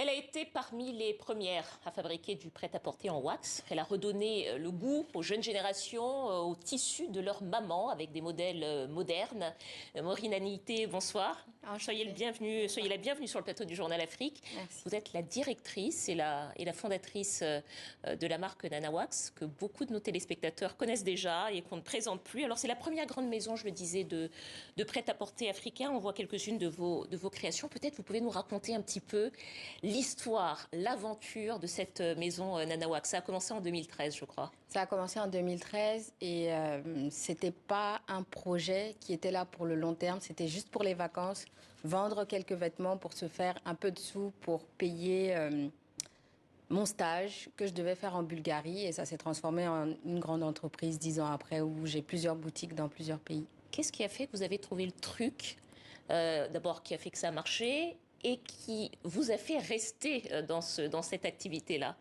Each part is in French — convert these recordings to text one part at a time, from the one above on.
Elle a été parmi les premières à fabriquer du prêt-à-porter en wax. Elle a redonné le goût aux jeunes générations, au tissu de leur maman, avec des modèles modernes. Maureen Anité, bonsoir. Soyez la bienvenue sur le plateau du Journal Afrique. Merci. Vous êtes la directrice et la fondatrice de la marque Nana Wax, que beaucoup de nos téléspectateurs connaissent déjà et qu'on ne présente plus. Alors c'est la première grande maison, je le disais, de prêt-à-porter africain. On voit quelques-unes de vos créations. Peut-être vous pouvez nous raconter un petit peu l'histoire, l'aventure de cette maison Nana Wax. Ça a commencé en 2013, je crois. Ça a commencé en 2013 et c'était pas un projet qui était là pour le long terme. C'était juste pour les vacances, vendre quelques vêtements pour se faire un peu de sous pour payer mon stage que je devais faire en Bulgarie. Et ça s'est transformé en une grande entreprise 10 ans après où j'ai plusieurs boutiques dans plusieurs pays. Qu'est-ce qui a fait que vous avez trouvé le truc, d'abord qui a fait que ça a marché et qui vous a fait rester dans cette activité-là?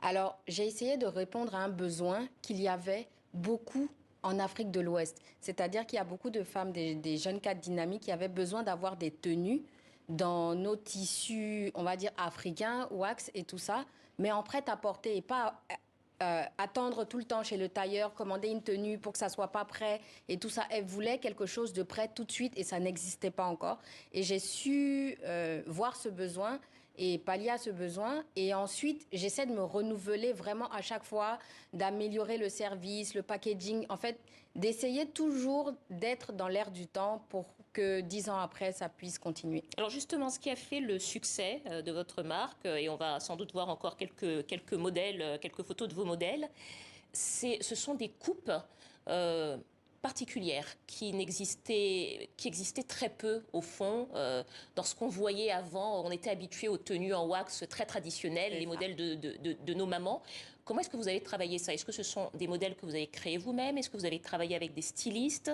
Alors, j'ai essayé de répondre à un besoin qu'il y avait beaucoup en Afrique de l'Ouest. C'est-à-dire qu'il y a beaucoup de femmes, des jeunes cadres dynamiques qui avaient besoin d'avoir des tenues dans nos tissus, on va dire, africains, wax et tout ça, mais en prêt-à-porter et pas attendre tout le temps chez le tailleur, commander une tenue pour que ça soit pas prêt et tout ça. Elle voulait quelque chose de prêt tout de suite et ça n'existait pas encore. Et j'ai su voir ce besoin et pallier à ce besoin. Et ensuite, j'essaie de me renouveler vraiment à chaque fois, d'améliorer le service, le packaging. En fait, d'essayer toujours d'être dans l'air du temps pour que 10 ans après, ça puisse continuer. Alors justement, ce qui a fait le succès de votre marque, et on va sans doute voir encore quelques modèles, quelques photos de vos modèles, ce sont des coupes particulières qui existaient très peu au fond. Dans ce qu'on voyait avant, on était habitué aux tenues en wax très traditionnelles, les modèles de nos mamans. Comment est-ce que vous avez travaillé ça? Est-ce que ce sont des modèles que vous avez créés vous-même? Est-ce que vous avez travaillé avec des stylistes?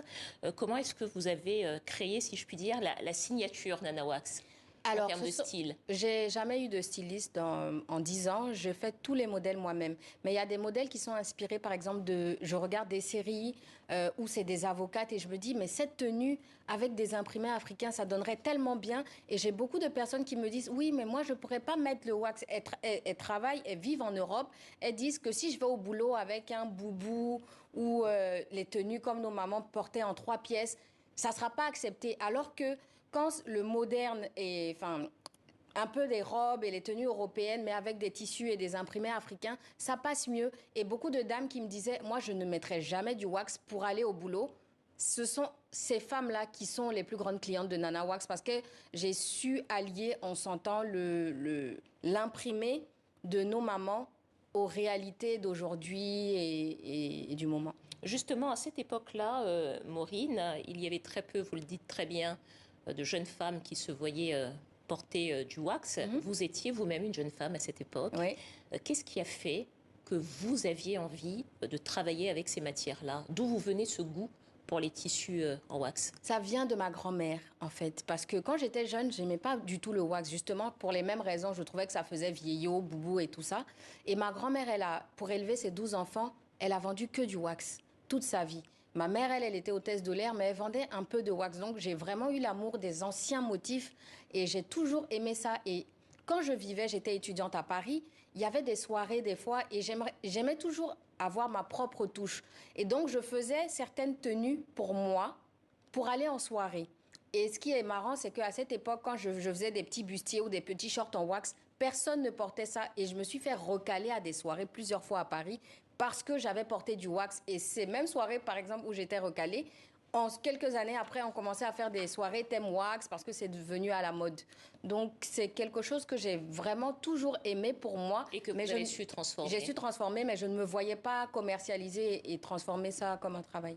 Comment est-ce que vous avez créé, si je puis dire, la signature Nana Wax? Alors, en termes de style? J'ai jamais eu de styliste en 10 ans. Je fais tous les modèles moi-même. Mais il y a des modèles qui sont inspirés, par exemple, je regarde des séries où c'est des avocates et je me dis, mais cette tenue avec des imprimés africains, ça donnerait tellement bien. Et j'ai beaucoup de personnes qui me disent, oui, mais moi, je pourrais pas mettre le wax. Elles travaillent, elles vivent en Europe. Elles disent que si je vais au boulot avec un boubou ou les tenues comme nos mamans portaient en 3 pièces, ça sera pas accepté. Alors que quand le moderne est, enfin, un peu des robes et les tenues européennes, mais avec des tissus et des imprimés africains, ça passe mieux. Et beaucoup de dames qui me disaient, moi, je ne mettrai jamais du wax pour aller au boulot. Ce sont ces femmes-là qui sont les plus grandes clientes de Nana Wax parce que j'ai su allier, on s'entend, l'imprimé de nos mamans aux réalités d'aujourd'hui et du moment. Justement, à cette époque-là, Maureen, il y avait très peu, vous le dites très bien, de jeunes femmes qui se voyaient porter du wax. Vous étiez vous-même une jeune femme à cette époque. Oui. Qu'est-ce qui a fait que vous aviez envie de travailler avec ces matières-là? D'où vous venez ce goût pour les tissus en wax? Ça vient de ma grand-mère, en fait. Parce que quand j'étais jeune, je n'aimais pas du tout le wax. Justement, pour les mêmes raisons, je trouvais que ça faisait vieillot, boubou et tout ça. Et ma grand-mère, pour élever ses 12 enfants, elle a vendu que du wax toute sa vie. Ma mère, elle était hôtesse de l'air, mais elle vendait un peu de wax. Donc, j'ai vraiment eu l'amour des anciens motifs et j'ai toujours aimé ça. Et quand j'étais étudiante à Paris, il y avait des soirées des fois et j'aimais toujours avoir ma propre touche. Et donc, je faisais certaines tenues pour moi, pour aller en soirée. Et ce qui est marrant, c'est qu'à cette époque, quand je faisais des petits bustiers ou des petits shorts en wax, personne ne portait ça. Et je me suis fait recaler à des soirées plusieurs fois à Paris parce que j'avais porté du wax. Et ces mêmes soirées, par exemple, où j'étais recalée, quelques années après, on commençait à faire des soirées thème wax parce que c'est devenu à la mode. Donc, c'est quelque chose que j'ai vraiment toujours aimé pour moi. Et que vous avez su transformer. J'ai su transformer, mais je ne me voyais pas commercialiser et transformer ça comme un travail.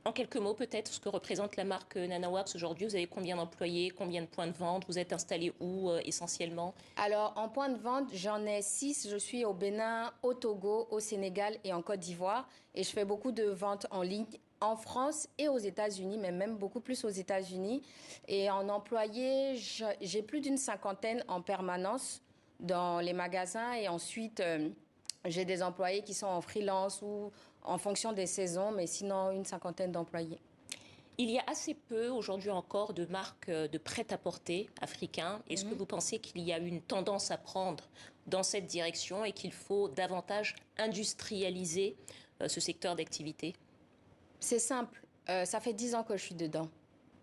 En quelques mots, peut-être, ce que représente la marque Nana Wax aujourd'hui. Vous avez combien d'employés, combien de points de vente? Vous êtes installé où essentiellement? Alors, en point de vente, j'en ai 6. Je suis au Bénin, au Togo, au Sénégal et en Côte d'Ivoire. Et je fais beaucoup de ventes en ligne en France et aux États-Unis, mais même beaucoup plus aux États-Unis. Et en employés, j'ai plus d'une 50aine en permanence dans les magasins. Et ensuite, j'ai des employés qui sont en freelance ou en fonction des saisons, mais sinon une 50aine d'employés. Il y a assez peu aujourd'hui encore de marques de prêt-à-porter africains. Est-ce que vous pensez qu'il y a une tendance à prendre dans cette direction et qu'il faut davantage industrialiser ce secteur d'activité? C'est simple. Ça fait 10 ans que je suis dedans.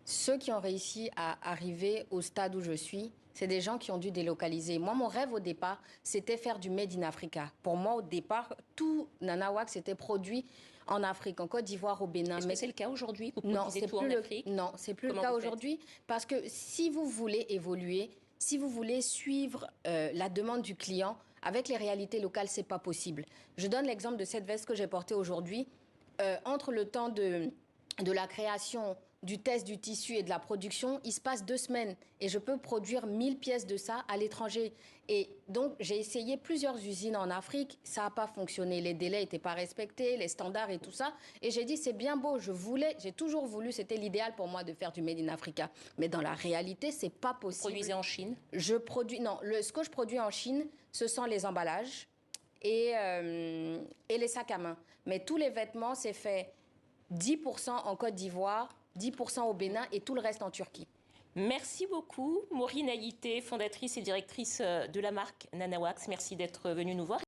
Ceux qui ont réussi à arriver au stade où je suis, c'est des gens qui ont dû délocaliser. Moi, mon rêve au départ, c'était faire du Made in Africa. Pour moi, au départ, tout Nanawax était produit en Afrique, en Côte d'Ivoire, au Bénin. Est-ce que c'est le cas aujourd'hui? Vous Non, produisez tout en Afrique? non, c'est plus Comment le cas vous faites? aujourd'hui parce que si vous voulez évoluer, si vous voulez suivre la demande du client avec les réalités locales, c'est pas possible. Je donne l'exemple de cette veste que j'ai portée aujourd'hui. Entre le temps de la création, du test du tissu et de la production, il se passe 2 semaines et je peux produire 1000 pièces de ça à l'étranger. Et donc, j'ai essayé plusieurs usines en Afrique, ça n'a pas fonctionné. Les délais n'étaient pas respectés, les standards et tout ça. Et j'ai dit, c'est bien beau, j'ai toujours voulu, c'était l'idéal pour moi de faire du Made in Africa. Mais dans la réalité, c'est pas possible. Vous produisez en Chine? Non, ce que je produis en Chine, ce sont les emballages et les sacs à main. Mais tous les vêtements, c'est fait 10% en Côte d'Ivoire, 10% au Bénin et tout le reste en Turquie. Merci beaucoup, Maureen Haïté, fondatrice et directrice de la marque Nanawax. Merci d'être venue nous voir.